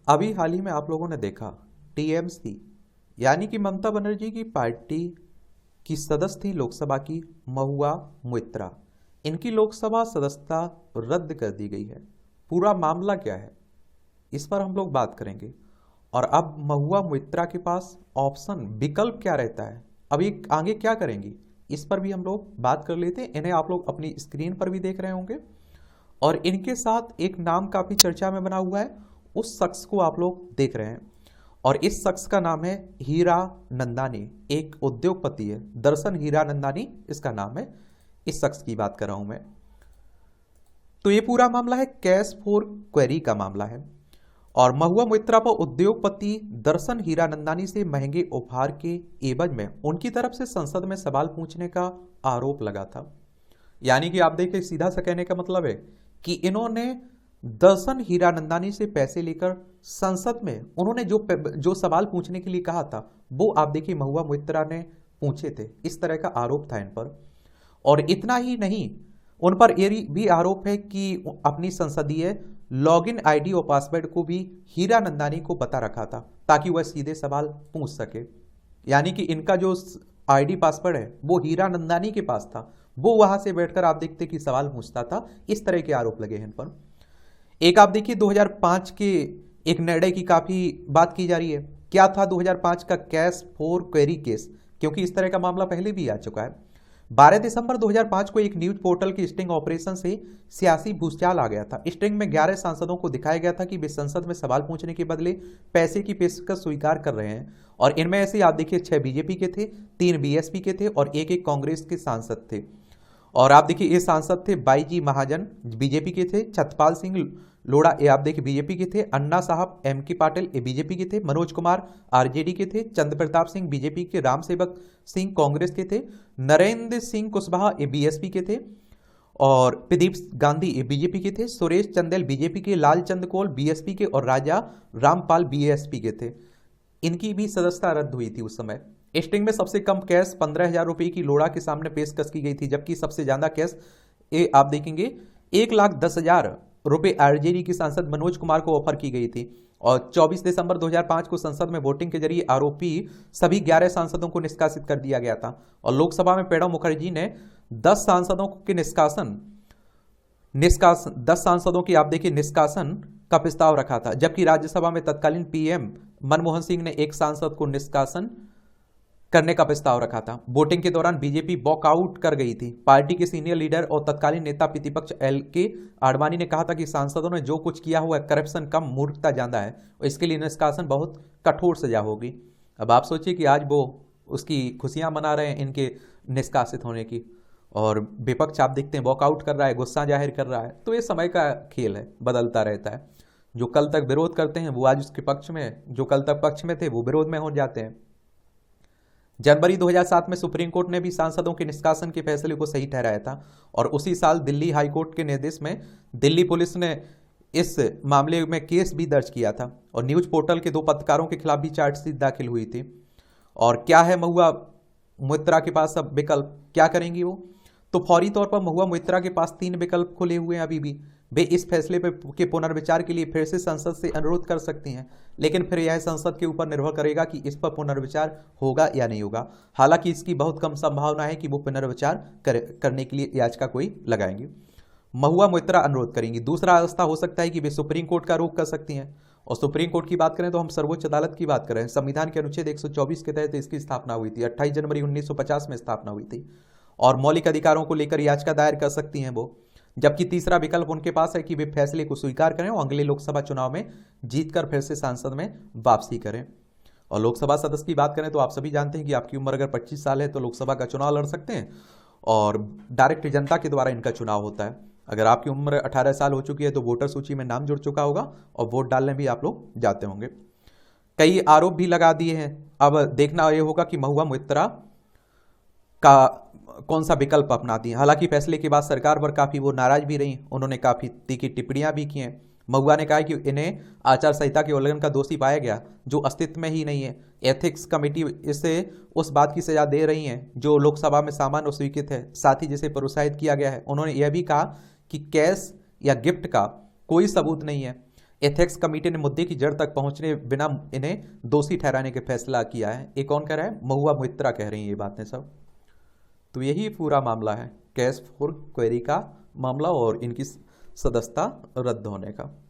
अभी हाल ही में आप लोगों ने देखा टीएमसी यानी कि ममता बनर्जी की पार्टी की सदस्य थी लोकसभा की महुआ मोइत्रा। इनकी लोकसभा सदस्यता रद्द कर दी गई है। पूरा मामला क्या है इस पर हम लोग बात करेंगे। और अब महुआ मोइत्रा के पास ऑप्शन विकल्प क्या रहता है, अभी आगे क्या करेंगी, इस पर भी हम लोग बात कर लेते हैं। इन्हें आप लोग अपनी स्क्रीन पर भी देख रहे होंगे और इनके साथ एक नाम काफी चर्चा में बना हुआ है, उस शख्स को आप लोग देख रहे हैं और इस शख्स का नाम है हीरा नंदानी। एक उद्योगपति है, दर्शन हीरा नंदानी इसका नाम है। इस शख्स की बात कर रहा हूं मैं। तो ये पूरा मामला है कैश फॉर क्वेरी का मामला है और महुआ मोइत्रा पर उद्योगपति दर्शन हीरा नंदानी से महंगे उपहार के एवज में उनकी तरफ से संसद में सवाल पूछने का आरोप लगा था। यानी कि आप देखिए, सीधा सा कहने का मतलब है कि इन्होंने दर्शन हीरा नंदानी से पैसे लेकर संसद में उन्होंने जो सवाल पूछने के लिए कहा था वो आप देखिए महुआ मोइत्रा ने पूछे थे। इस तरह का आरोप था इन पर। और इतना ही नहीं, उन पर ये भी आरोप है कि अपनी संसदीय लॉगिन आईडी और पासवर्ड को भी हीरा नंदानी को बता रखा था ताकि वह सीधे सवाल पूछ सके। यानी कि इनका जो आईडी पासवर्ड है वो हीरा नंदानी के पास था, वो वहां से बैठकर आप देखते कि सवाल पूछता था। इस तरह के आरोप लगे हैं इन पर। एक आप देखिए 2005 के एक निर्णय की काफी बात की जा रही है। क्या था 2005 का कैश फॉर क्वेरी केस, क्योंकि इस तरह का मामला पहले भी आ चुका है। 12 दिसंबर 2005 को एक न्यूज पोर्टल की स्टिंग ऑपरेशन से सियासी भूचाल आ गया था। स्टिंग में 11 सांसदों को दिखाया गया था कि वे संसद में सवाल पूछने के बदले पैसे की पेशकश स्वीकार कर रहे हैं और इनमें ऐसे आप देखिए 6 बीजेपी के थे, 3 बीएसपी के थे और एक कांग्रेस के सांसद थे। और आप देखिए ये सांसद थे बाईजी महाजन बीजेपी के थे, छतपाल सिंह लोढ़ा ये आप देखिए बीजेपी के थे, अन्ना साहब एम के पाटिल ये बीजेपी के थे, मनोज कुमार आरजेडी के थे, चंद्र प्रताप सिंह बीजेपी के, राम सेवक सिंह कांग्रेस के थे, नरेंद्र सिंह कुशवाहा ये बीएसपी के थे और प्रदीप गांधी ये बीजेपी के थे, सुरेश चंदेल बीजेपी के, लालचंद कोल बीएसपी के और राजा रामपाल बीएसपी के थे। इनकी भी सदस्यता रद्द हुई थी उस समय। स्टिंग में सबसे कम कैश 15,000 रुपए की लोढ़ा के सामने पेशकश की गई थी, जबकि सबसे ज्यादा कैश आप देखेंगे 1,10,000 रुपए आरजेडी के सांसद मनोज कुमार को ऑफर की गई थी। और 24 दिसंबर 2005 को संसद में वोटिंग के जरिए आरोपी सभी 11 सांसदों को निष्कासित कर दिया गया था और लोकसभा में प्रणब मुखर्जी ने 10 सांसदों के निष्कासन 10 सांसदों की आप देखिए निष्कासन का प्रस्ताव रखा था, जबकि राज्यसभा में तत्कालीन पीएम मनमोहन सिंह ने एक सांसद को निष्कासन करने का प्रस्ताव रखा था। वोटिंग के दौरान बीजेपी वॉकआउट कर गई थी। पार्टी के सीनियर लीडर और तत्कालीन नेता प्रतिपक्ष एल.के. आडवाणी ने कहा था कि सांसदों ने जो कुछ किया हुआ है करप्शन कम मूर्खता ज्यादा है और इसके लिए निष्कासन बहुत कठोर सजा होगी। अब आप सोचिए कि आज वो उसकी खुशियां मना रहे हैं इनके निष्कासित होने की और विपक्ष आप देखते हैं वॉकआउट कर रहा है, गुस्सा जाहिर कर रहा है। तो ये समय का खेल है, बदलता रहता है। जो कल तक विरोध करते हैं वो आज उसके पक्ष में, जो कल तक पक्ष में थे वो विरोध में हो जाते हैं। जनवरी 2007 में सुप्रीम कोर्ट ने भी सांसदों के निष्कासन के फैसले को सही ठहराया था और उसी साल दिल्ली हाई कोर्ट के निर्देश में दिल्ली पुलिस ने इस मामले में केस भी दर्ज किया था और न्यूज पोर्टल के 2 पत्रकारों के खिलाफ भी चार्जशीट दाखिल हुई थी। और क्या है महुआ मोइत्रा के पास अब विकल्प, क्या करेंगी वो? तो फौरी तौर पर महुआ मोइत्रा के पास 3 विकल्प खुले हुए हैं अभी भी। वे इस फैसले के पुनर्विचार के लिए फिर से संसद से अनुरोध कर सकती हैं, लेकिन फिर यह संसद के ऊपर निर्भर करेगा कि इस पर पुनर्विचार होगा या नहीं होगा। हालांकि इसकी बहुत कम संभावना है कि वो पुनर्विचार करने के लिए याचिका कोई लगाएंगे। महुआ मोइत्रा अनुरोध करेंगी। दूसरा रास्ता हो सकता है कि वे सुप्रीम कोर्ट का रुख कर सकती हैं और सुप्रीम कोर्ट की बात करें तो हम सर्वोच्च अदालत की बात करें। संविधान के अनुच्छेद 124 के तहत इसकी स्थापना हुई थी, 28 जनवरी 1950 में स्थापना हुई थी और मौलिक अधिकारों को लेकर याचिका दायर कर सकती हैं वो। जबकि तीसरा विकल्प उनके पास है कि वे फैसले को स्वीकार करें और अगले लोकसभा चुनाव में जीतकर फिर से संसद में वापसी करें। और लोकसभा सदस्य की बात करें तो आप सभी जानते हैं कि आपकी उम्र अगर 25 साल है तो लोकसभा का चुनाव लड़ सकते हैं और डायरेक्ट जनता के द्वारा इनका चुनाव होता है। अगर आपकी उम्र 18 साल हो चुकी है तो वोटर सूची में नाम जुड़ चुका होगा और वोट डालने भी आप लोग जाते होंगे। कई आरोप भी लगा दिए हैं। अब देखना यह होगा कि महुआ मोइत्रा का कौन सा विकल्प अपनाती हैं। हालांकि फैसले के बाद सरकार पर काफी वो नाराज भी रही, उन्होंने काफी तीखी टिप्पणियां भी की हैं। महुआ ने कहा कि इन्हें आचार संहिता के उल्लंघन का दोषी पाया गया जो अस्तित्व में ही नहीं है। एथिक्स कमेटी इसे उस बात की सजा दे रही है जो लोकसभा में सामान्य और स्वीकृत है, साथ ही जिसे प्रोत्साहित किया गया है। उन्होंने यह भी कहा कि कैश या गिफ्ट का कोई सबूत नहीं है। एथिक्स कमेटी ने मुद्दे की जड़ तक पहुंचने बिना इन्हें दोषी ठहराने का फैसला किया है। ये कौन कह रहा है? महुआ मोइत्रा कह रही हैं ये बातें सब। तो यही पूरा मामला है कैश फॉर क्वेरी का मामला और इनकी सदस्यता रद्द होने का।